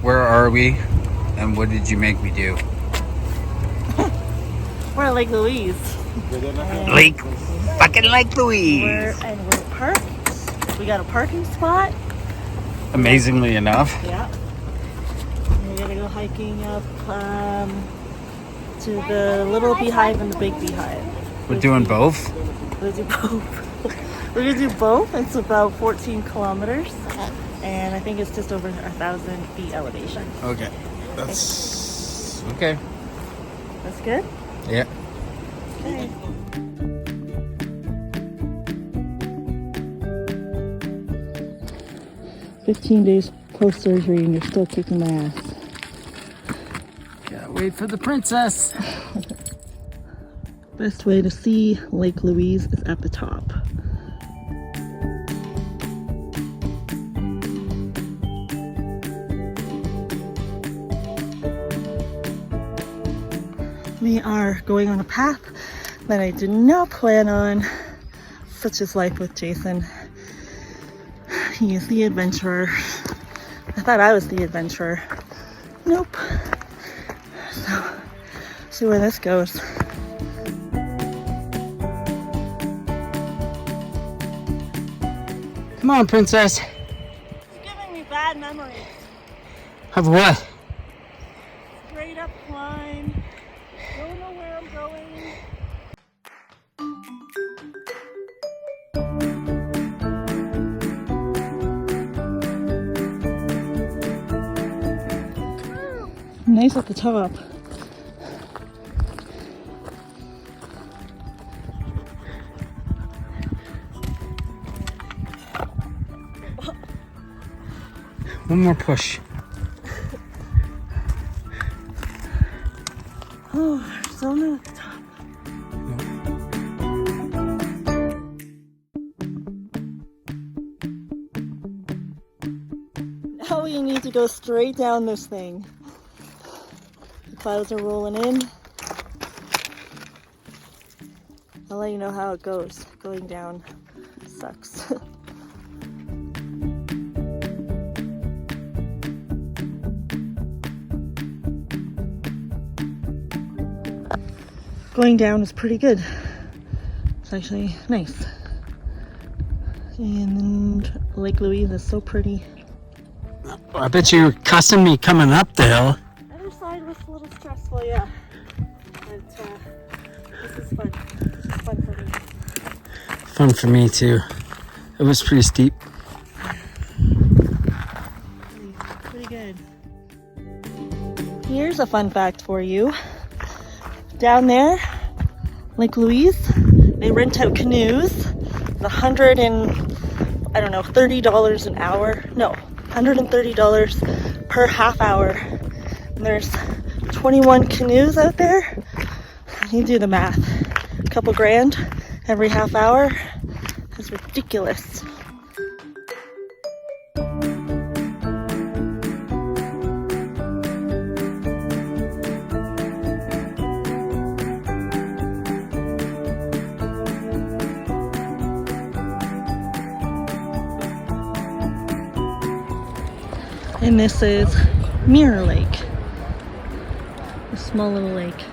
Where are we? And what did you make me do? We're at Lake Louise. Lake Louise. We're parked. We got a parking spot. Amazingly enough. Yeah. We're gonna go hiking up to the little beehive and the big beehive. We're doing both? We're gonna do both. We're gonna do both. It's about 14 kilometers. And I think it's just over 1,000 feet elevation. Okay. That's okay. That's good? Yeah. Okay. "15 days post-surgery and you're still kicking my ass." Gotta wait for the princess. Best way to see Lake Louise is at the top. We are going on a path that I did not plan on. Such is life with Jason. He is the adventurer. I thought I was the adventurer. Nope. So, see where this goes. Come on, princess. It's giving me bad memories. Of what? Straight up climb. Don't know where I'm going. Nice at the top. One more push. Oh, so near at the top. Now we need to go straight down this thing. The clouds are rolling in. I'll let you know how it goes. Going down sucks. Going down is pretty good. It's actually nice. And Lake Louise is so pretty. I bet you're cussing me coming up the hill. The other side was a little stressful, yeah. But this is fun. This is fun for me. Fun for me too. It was pretty steep. Pretty good. Here's a fun fact for you. Down there, Lake Louise, they rent out canoes. It's $30 an hour. No, $130 per half hour. And there's 21 canoes out there. You do the math. A couple grand every half hour. That's ridiculous. And this is Mirror Lake, a small little lake.